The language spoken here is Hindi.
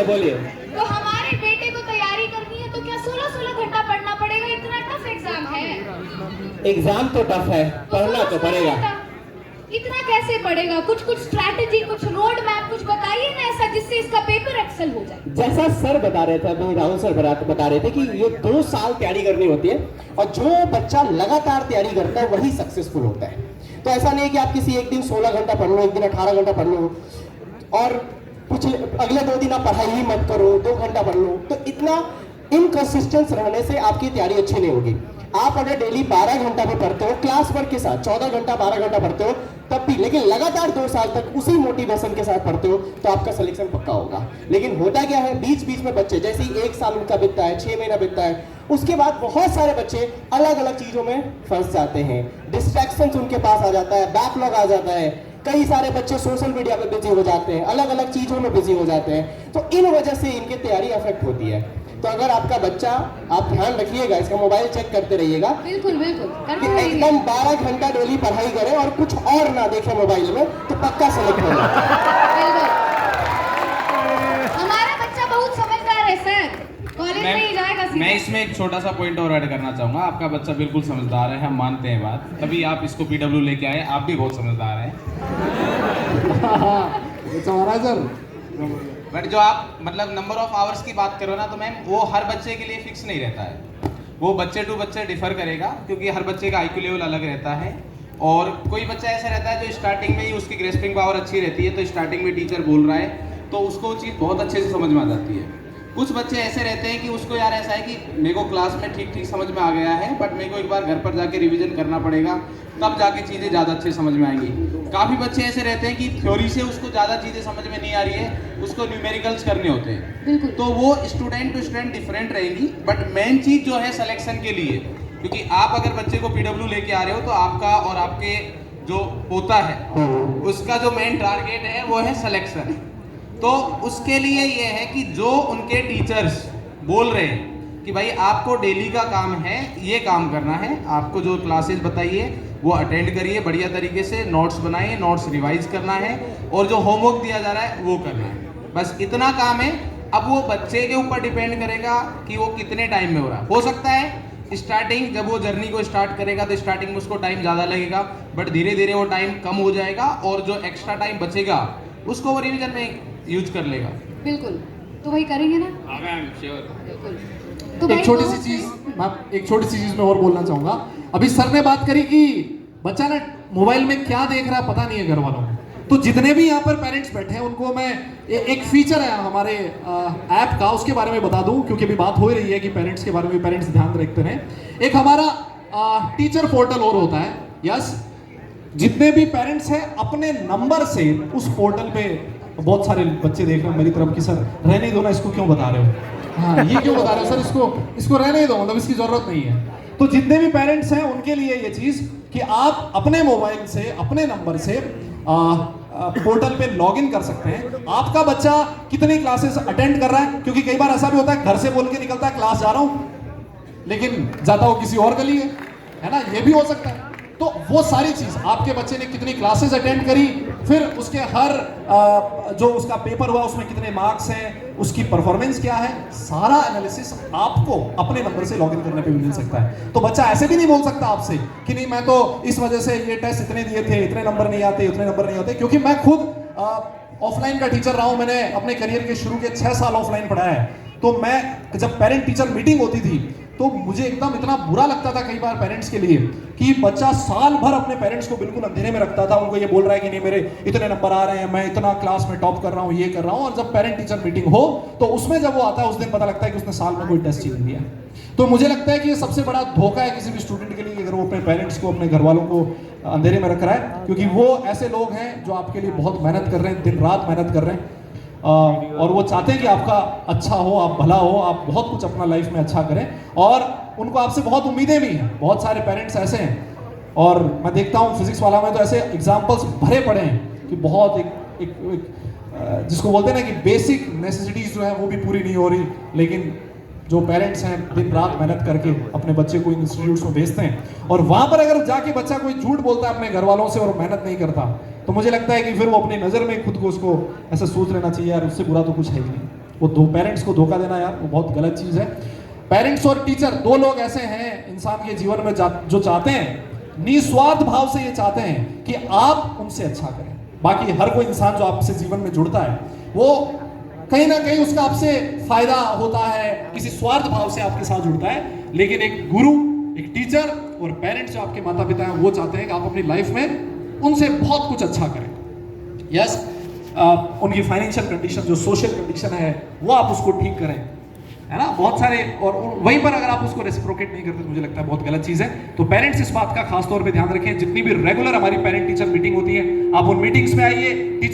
बोलिए। तो हमारे बेटे को तैयारी करनी है तो क्या 16-16 घंटा पढ़ना पड़ेगा? इतना टफ एग्जाम है। एग्जाम तो टफ है, पढ़ना तो 16 पड़ेगा। घंटा। इतना कैसे पढ़ेगा? कुछ स्ट्रैटेजी, कुछ रोड मैप कुछ बताइए ना ऐसा जिससे इसका पेपर एक्सेल हो जाए। जैसा सर बता रहे थे, अभी राहुल सर बता रहे थे कि ये 2 साल तैयारी करनी होती है और जो बच्चा लगातार तैयारी करता है वही सक्सेसफुल होता है। तो ऐसा नहीं कि आप किसी एक दिन 16 घंटा पढ़ लो, एक दिन 18 घंटा पढ़ लो और कुछ अगले 2 दिन आप पढ़ाई ही मत करो, 2 घंटा पढ़ लो, तो इतना इनकंसिस्टेंस रहने से आपकी तैयारी अच्छी नहीं होगी। आप अगर डेली 12 घंटा भी पढ़ते हो क्लास वर्क के साथ, 14 घंटा 12 घंटा पढ़ते हो तब भी, लेकिन लगातार 2 साल तक उसी मोटिवेशन के साथ पढ़ते हो तो आपका सिलेक्शन पक्का होगा। लेकिन होता क्या है, बीच बीच में बच्चे, जैसे ही 1 साल उनका बीतता है, 6 महीना बीतता है, उसके बाद बहुत सारे बच्चे अलग अलग चीजों में फंस जाते हैं, डिस्ट्रैक्शन उनके पास आ जाता है, बैकलॉग आ जाता है, कई सारे बच्चे सोशल मीडिया पे बिजी हो जाते हैं, अलग अलग चीजों में बिजी हो जाते हैं, तो इन वजह से इनकी तैयारी अफेक्ट होती है। तो अगर आपका बच्चा, आप ध्यान रखिएगा, इसका मोबाइल चेक करते रहिएगा, बिल्कुल बिल्कुल कि एकदम 12 घंटा डेली पढ़ाई करें और कुछ और ना देखे मोबाइल में, तो पक्का सेलेक्ट होगा। हमारा बच्चा बहुत समझदार है सर, कॉलेज में ही जाएगा सीधा। मैं इसमें एक छोटा सा पॉइंट और ऐड करना चाहूँगा। आपका बच्चा बिल्कुल समझदार है, हम मानते हैं बात, तभी आप इसको पीडब्ल्यू लेके आए, आप भी बहुत समझदार हैं। बट जो आप मतलब नंबर ऑफ आवर्स की बात करो ना, तो मैम वो हर बच्चे के लिए फिक्स नहीं रहता है, वो बच्चे टू बच्चे डिफर करेगा, क्योंकि हर बच्चे का आईक्यू लेवल अलग रहता है। और कोई बच्चा ऐसा रहता है जो स्टार्टिंग में ही उसकी ग्रेस्पिंग पावर अच्छी रहती है, तो स्टार्टिंग में टीचर बोल रहा है तो उसको वो चीज़ बहुत अच्छे से समझ में आ जाती है। कुछ बच्चे ऐसे रहते हैं कि उसको यार ऐसा है कि मेरे को क्लास में ठीक ठीक समझ में आ गया है, बट मेरे को एक बार घर पर जाके रिवीजन करना पड़ेगा, तब जाके चीज़ें ज़्यादा अच्छे समझ में आएंगी। काफ़ी बच्चे ऐसे रहते हैं कि थ्योरी से उसको ज़्यादा चीज़ें समझ में नहीं आ रही है, उसको न्यूमेरिकल्स करने होते हैं, तो वो स्टूडेंट टू स्टूडेंट डिफरेंट रहेगी। बट मेन चीज़ जो है सिलेक्शन के लिए, क्योंकि आप अगर बच्चे को पीडब्ल्यू लेके आ रहे हो तो आपका और आपके जो पोता है उसका जो मेन टारगेट है वो है सिलेक्शन। तो उसके लिए ये है कि जो उनके टीचर्स बोल रहे हैं कि भाई आपको डेली का काम है, ये काम करना है, आपको जो क्लासेस बताइए वो अटेंड करिए बढ़िया तरीके से, नोट्स बनाइए, नोट्स रिवाइज करना है और जो होमवर्क दिया जा रहा है वो करना है, बस इतना काम है। अब वो बच्चे के ऊपर डिपेंड करेगा कि वो कितने टाइम में हो रहा है। हो सकता है स्टार्टिंग जब वो जर्नी को स्टार्ट करेगा तो स्टार्टिंग में उसको टाइम ज़्यादा लगेगा, बट धीरे धीरे वो टाइम कम हो जाएगा और जो एक्स्ट्रा टाइम बचेगा उसको वो रिवीजन में यूज कर लेगा। बिल्कुल, तो वही करेंगे ना? हाँ मैम, श्योर। बिल्कुल। तो एक छोटी सी चीज मैं और बोलना चाहूंगा। अभी सर ने बात करी कि बच्चा ना मोबाइल में क्या देख रहा है पता नहीं है घर वालों को, तो जितने भी यहाँ पर पेरेंट्स बैठे हैं उनको मैं एक फीचर है हमारे ऐप का, उसके बारे में बता दूं, क्योंकि अभी बात हो रही है कि पेरेंट्स के बारे में पेरेंट्स ध्यान रखते रहें। एक हमारा टीचर पोर्टल और होता है, यस, जितने भी पेरेंट्स हैं अपने नंबर से उस पोर्टल पे, बहुत सारे बच्चे देख रहे हैं मेरी तरफ की सर रहने दो ना, इसको क्यों बता रहे हो, हाँ ये क्यों बता रहे हो सर, इसको रहने दो, मतलब इसकी जरूरत नहीं है। तो जितने भी पेरेंट्स हैं उनके लिए ये चीज कि आप अपने मोबाइल से अपने नंबर से पोर्टल पे लॉगिन कर सकते हैं। आपका बच्चा कितनी क्लासेस अटेंड कर रहा है, क्योंकि कई बार ऐसा भी होता है घर से बोल के निकलता है क्लास जा रहा हूं, लेकिन जाता हो किसी और गली है ना, ये भी हो सकता है। तो वो सारी चीज, आपके बच्चे ने कितनी क्लासेस अटेंड करी, फिर उसके हर जो उसका पेपर हुआ उसमें कितने मार्क्स हैं, उसकी परफॉर्मेंस क्या है, सारा एनालिसिस आपको अपने नंबर से लॉगिन करने पे भी मिल सकता है। तो बच्चा ऐसे भी नहीं बोल सकता आपसे कि नहीं मैं तो इस वजह से ये टेस्ट इतने दिए थे, इतने नंबर नहीं आते, उतने नंबर नहीं आते, क्योंकि मैं खुद ऑफलाइन का टीचर रहा हूं, मैंने अपने करियर के शुरू के 6 साल ऑफलाइन पढ़ाया है। तो मैं जब पेरेंट टीचर मीटिंग होती थी तो मुझे एकदम इतना बुरा लगता था कई बार पेरेंट्स के लिए कि बच्चा साल भर अपने पेरेंट्स को बिल्कुल अंधेरे में रखता था, उनको ये बोल रहा है कि नहीं मेरे इतने नंबर आ रहे हैं, मैं इतना क्लास में टॉप कर रहा हूँ, ये कर रहा हूँ, और जब पेरेंट टीचर मीटिंग हो तो उसमें जब वो आता है उस दिन पता लगता है कि उसने साल में कोई टेस्ट ही नहीं दिया। तो मुझे लगता है कि ये सबसे बड़ा धोखा है किसी भी स्टूडेंट के लिए, अगर वो अपने पेरेंट्स को, अपने घर वालों को अंधेरे में रख रहा है, क्योंकि वो ऐसे लोग हैं जो आपके लिए बहुत मेहनत कर रहे हैं, दिन रात मेहनत कर रहे हैं, और वो चाहते हैं कि आपका अच्छा हो, आप भला हो, आप बहुत कुछ अपना लाइफ में अच्छा करें, और उनको आपसे बहुत उम्मीदें भी हैं। बहुत सारे पेरेंट्स ऐसे हैं, और मैं देखता हूँ फिजिक्स वाला में तो ऐसे एग्जाम्पल्स भरे पड़े हैं कि बहुत एक जिसको बोलते हैं ना कि बेसिक नेसेसिटीज जो है वो भी पूरी नहीं हो रही, लेकिन जो पेरेंट्स हैं दिन रात मेहनत करके अपने बच्चे को इन इंस्टीट्यूट्स में भेजते हैं, और वहां पर अगर जाके बच्चा कोई झूठ बोलता है अपने घर वालों से और मेहनत नहीं करता, तो मुझे लगता है कि फिर वो अपनी नज़र में खुद को उसको ऐसा सोच लेना चाहिए यार, उससे बुरा तो कुछ है ही नहीं। वो दो पेरेंट्स को धोखा देना यार वो बहुत गलत चीज़ है। पेरेंट्स और टीचर दो लोग ऐसे हैं इंसान के जीवन में जो चाहते हैं, निस्वार्थ भाव से ये चाहते हैं कि आप उनसे अच्छा करें। बाकी हर कोई इंसान जो आपसे जीवन में जुड़ता है वो कहीं ना कहीं उसका आपसे फायदा होता है, किसी स्वार्थ भाव से आपके साथ जुड़ता है। लेकिन एक गुरु, एक टीचर और पेरेंट्स जो आपके माता पिता हैं वो चाहते हैं कि आप अपनी लाइफ में उनसे बहुत कुछ अच्छा करें। यस, उनकी फाइनेंशियल कंडीशन, जो सोशल कंडीशन है वो आप उसको ठीक करें, है ना। बहुत सारे, और वहीं पर अगर आप उसको रेसिप्रोकेट नहीं करते तो मुझे लगता है बहुत गलत चीज़ है। तो पेरेंट्स इस बात का खास तौर पे ध्यान रखें। जितनी भी रेगुलर हमारी पेरेंट टीचर मीटिंग होती है, आप उन मीटिंग्स में आइए। टीचर